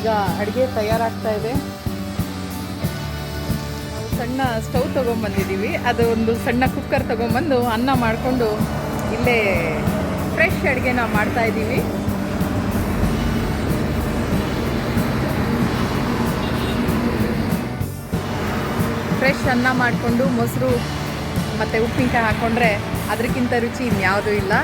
ಈಗ ಅಡುಗೆ ತಯಾರಾಗ್ತಾ ಇದೆ. ನಾವು ಸಣ್ಣ ಸ್ಟವ್ ತೊಗೊಂಬಂದಿದ್ದೀವಿ. ಅದು ಒಂದು ಸಣ್ಣ ಕುಕ್ಕರ್ ತೊಗೊಂಬಂದು ಅನ್ನ ಮಾಡಿಕೊಂಡು ಇಲ್ಲೇ ಫ್ರೆಶ್ ಅಡುಗೆನ ಮಾಡ್ತಾ ಇದ್ದೀವಿ. ಫ್ರೆಶ್ ಅನ್ನ ಮಾಡಿಕೊಂಡು ಮೊಸರು ಮತ್ತು ಉಪ್ಪಿನಕಾಯಿ ಹಾಕ್ಕೊಂಡ್ರೆ ಅದಕ್ಕಿಂತ ರುಚಿ ಇನ್ಯಾವುದೂ ಇಲ್ಲ.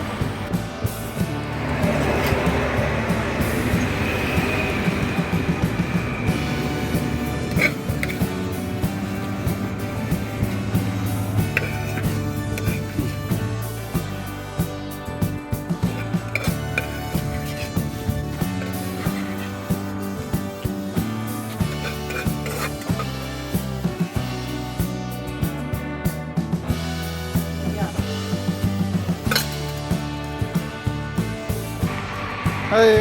Hi.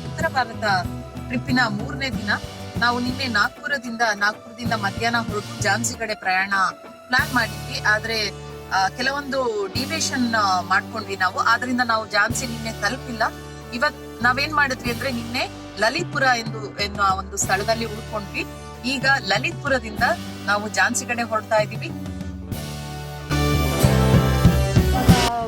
ಉತ್ತರ ಭಾರತ ಟ್ರಿಪ್ಪಿನ 3ನೇ ದಿನ. ನಾವು ನಿನ್ನೆ ನಾಗ್ಪುರದಿಂದ ಮಧ್ಯಾಹ್ನ ಹೊರಟು ಝಾನ್ಸಿ ಕಡೆ ಪ್ರಯಾಣ ಪ್ಲಾನ್ ಮಾಡಿದ್ವಿ. ಆದ್ರೆ ಕೆಲವೊಂದು ಡಿವಿಯೇಷನ್ ಮಾಡ್ಕೊಂಡ್ವಿ ನಾವು. ಆದ್ರಿಂದ ನಾವು ಝಾನ್ಸಿ ನಿನ್ನೆ ತಲುಪಿಲ್ಲ. ಇವತ್ ನಾವೇನ್ ಮಾಡಿದ್ವಿ ಅಂದ್ರೆ ನಿನ್ನೆ ಲಲಿತ್ಪುರ ಎನ್ನುವ ಒಂದು ಸ್ಥಳದಲ್ಲಿ ಉಳ್ಕೊಂಡ್ವಿ. ಈಗ ಲಲಿತ್ಪುರದಿಂದ ನಾವು ಝಾನ್ಸಿ ಕಡೆ ಹೊರಡ್ತಾ ಇದ್ದೀವಿ.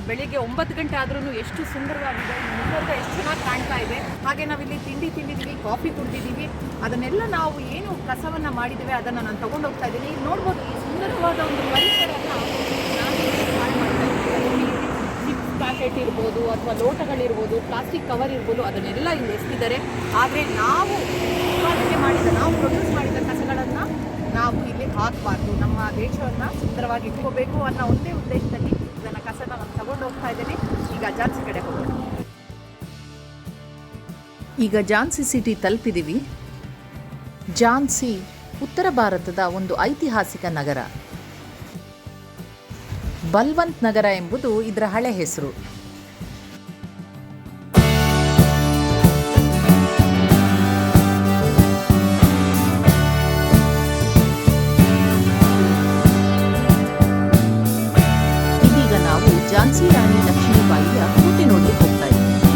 ಬೆಳಿಗ್ಗೆ 9 ಗಂಟೆ ಆದ್ರೂ ಎಷ್ಟು ಸುಂದರವಾಗಿದೆ, ನಿಸರ್ಗ ಎಷ್ಟು ಚೆನ್ನಾಗಿ ಕಾಣ್ತಾ ಇದೆ. ಹಾಗೆ ನಾವಿಲ್ಲಿ ತಿಂಡಿ ತಿಂದಿದ್ದೀವಿ, ಕಾಫಿ ಕುಡಿದಿದ್ದೀವಿ. ಅದನ್ನೆಲ್ಲ ನಾವು ಏನು ಕಸವನ್ನ ಮಾಡಿದ್ದೇವೆ ಅದನ್ನ ನಾನು ತಗೊಂಡು ಹೋಗ್ತಾ ಇದ್ದೀನಿ. ಈಗ ನೋಡ್ಬೋದು ಈ ಸುಂದರವಾದ ಒಂದು ಪರಿಸರನ ಚಿಪ್ಸ್ ಪ್ಯಾಕೆಟ್ ಇರ್ಬೋದು ಅಥವಾ ಲೋಟಗಳಿರ್ಬೋದು, ಪ್ಲಾಸ್ಟಿಕ್ ಕವರ್ ಇರ್ಬೋದು, ಅದನ್ನೆಲ್ಲ ಇಲ್ಲಿ ಎಸ್ತಿದ್ದಾರೆ. ಆದರೆ ನಾವು ಉತ್ಪಾದನೆ ಮಾಡಿದ, ನಾವು ಪ್ರೊಡ್ಯೂಸ್ ಮಾಡಿದ ಕಸಗಳನ್ನು ನಾವು ಇಲ್ಲಿ ಹಾಕಬಾರ್ದು. ನಮ್ಮ ದೇಶವನ್ನು ಸುಂದರವಾಗಿ ಇಟ್ಕೋಬೇಕು ಅನ್ನೋ ಒಂದೇ ಉದ್ದೇಶದಲ್ಲಿ ಇದನ್ನು ಕಸನ ನಾನು ತಗೊಂಡು ಹೋಗ್ತಾ ಇದ್ದೇನೆ. ಈಗ ಝಾನ್ಸಿ ಕಡೆ ಹೋಗೋಣ. ಈಗ ಝಾನ್ಸಿ ಸಿಟಿ ತಲುಪಿದ್ದೀವಿ. ಝಾನ್ಸಿ ಉತ್ತರ ಭಾರತದ ಒಂದು ಐತಿಹಾಸಿಕ ನಗರ. ಬಲ್ವಂತ್ ನಗರ ಎಂಬುದು ಇದರ ಹಳೆ ಹೆಸರು. ಇದೀಗ ನಾವು ಝಾನ್ಸಿ ರಾಣಿ ಲಕ್ಷ್ಮೀಬಾಯಿಯ ಕೋಟೆ ನೋಡಲಿಕ್ಕೆ ಹೋಗ್ತಾ ಇದ್ದೀವಿ.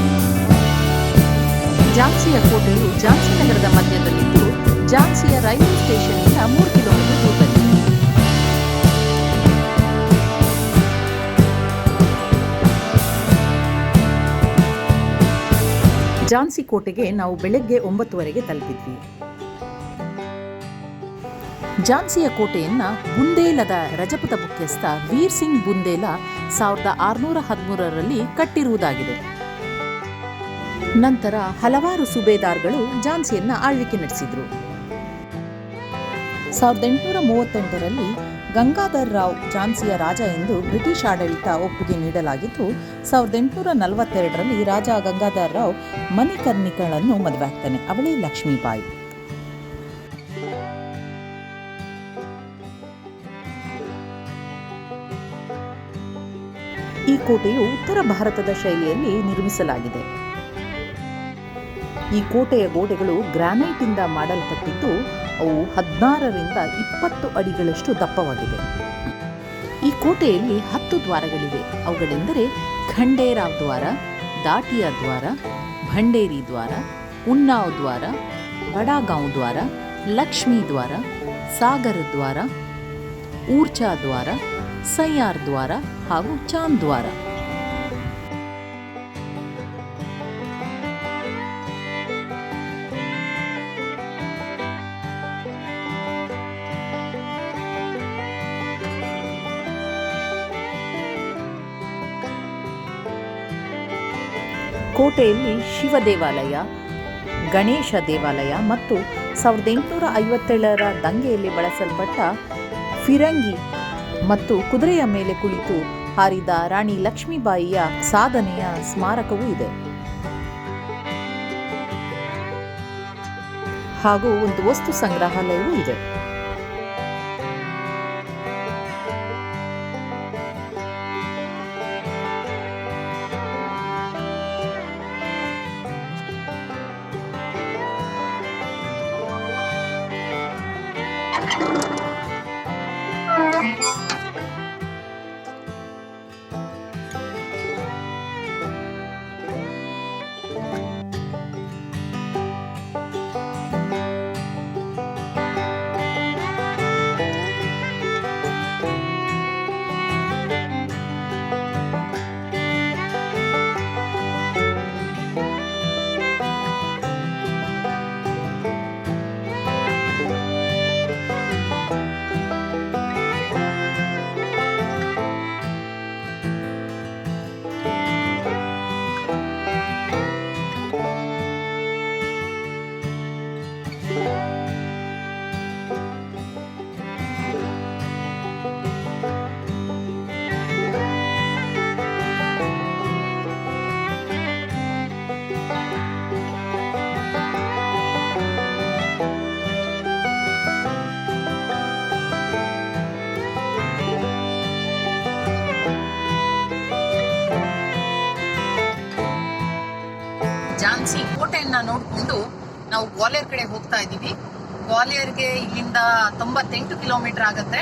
ಝಾನ್ಸಿಯ ಕೋಟೆಯು ಝಾನ್ಸಿ ನಗರದ ಮಧ್ಯದಲ್ಲಿದ್ದು ಝಾನ್ಸಿಯ ರೈಲ್ವೆ ಸ್ಟೇಷನ್ನಿಂದ 3 ಕಿಲೋಮೀಟರ್ ದೂರದಲ್ಲಿ. ಝಾನ್ಸಿ ಕೋಟೆಗೆ ನಾವು ಬೆಳಗ್ಗೆ 9 ತಲುಪಿದ್ವಿ. ಝಾನ್ಸಿಯ ಕೋಟೆಯನ್ನ ಬುಂದೇಲದ ರಜಪುತ ಮುಖ್ಯಸ್ಥ ವೀರ್ ಸಿಂಗ್ ಬುಂದೇಲ 1613ರಲ್ಲಿ ಕಟ್ಟಿರುವುದಾಗಿದೆ. ನಂತರ ಹಲವಾರು ಸುಬೇದಾರ್ಗಳು ಝಾನ್ಸಿಯನ್ನ ಆಳ್ವಿಕೆ ನಡೆಸಿದ್ರು. 1838ರಲ್ಲಿ ಗಂಗಾಧರ್ ರಾವ್ ಝಾನ್ಸಿಯ ರಾಜ ಎಂದು ಬ್ರಿಟಿಷ್ ಆಡಳಿತ ಒಪ್ಪಿಗೆ ನೀಡಲಾಗಿದ್ದು 1842ರಲ್ಲಿ ರಾಜ ಗಂಗಾಧರ್ ರಾವ್ ಮಣಿಕರ್ಣಿಕಳನ್ನು ಮದುವೆ ಆಗ್ತಾನೆ. ಅವಳೇ ಲಕ್ಷ್ಮೀಬಾಯಿ. ಈ ಕೋಟೆಯು ಉತ್ತರ ಭಾರತದ ಶೈಲಿಯಲ್ಲಿ ನಿರ್ಮಿಸಲಾಗಿದೆ. ಈ ಕೋಟೆಯ ಗೋಡೆಗಳು ಗ್ರಾನೈಟಿಂದ ಮಾಡಲ್ಪಟ್ಟಿದ್ದು ಅವು 16ರಿಂದ 20 ಅಡಿಗಳಷ್ಟು ದಪ್ಪವಾಗಿವೆ. ಈ ಕೋಟೆಯಲ್ಲಿ 10 ದ್ವಾರಗಳಿವೆ. ಅವುಗಳೆಂದರೆ ಖಂಡೇರಾವ್ ದ್ವಾರ, ದಾಟಿಯಾ ದ್ವಾರ, ಭಂಡೇರಿ ದ್ವಾರ, ಉನ್ನಾವ್ ದ್ವಾರ, ಬಡಾಗಾಂವ್ ದ್ವಾರ, ಲಕ್ಷ್ಮೀ ದ್ವಾರ, ಸಾಗರ ದ್ವಾರ, ಊರ್ಚಾ ದ್ವಾರ, ಸಯ್ಯಾರ್ ದ್ವಾರ ಹಾಗೂ ಚಾಂದ್ ದ್ವಾರ. ಕೋಟೆಯಲ್ಲಿ ಶಿವ ದೇವಾಲಯ, ಗಣೇಶ ದೇವಾಲಯ ಮತ್ತು 1857ರ ದಂಗೆಯಲ್ಲಿ ಬಳಸಲ್ಪಟ್ಟ ಫಿರಂಗಿ ಮತ್ತು ಕುದುರೆಯ ಮೇಲೆ ಕುಳಿತು ಹಾರಿದ ರಾಣಿ ಲಕ್ಷ್ಮೀಬಾಯಿಯ ಸಾಧನೆಯ ಸ್ಮಾರಕವೂ ಇದೆ. ಹಾಗೂ ಒಂದು ವಸ್ತು ಸಂಗ್ರಹಾಲಯವೂ ಇದೆ. ಝಾನ್ಸಿ ಕೋಟೆಯನ್ನ ನೋಡ್ಕೊಂಡು ನಾವು ಗ್ವಾಲಿಯರ್ ಕಡೆ ಹೋಗ್ತಾ ಇದ್ದೀವಿ. ಗ್ವಾಲಿಯರ್ಗೆ ಇಲ್ಲಿಂದ 98 ಕಿಲೋಮೀಟರ್ ಆಗತ್ತೆ.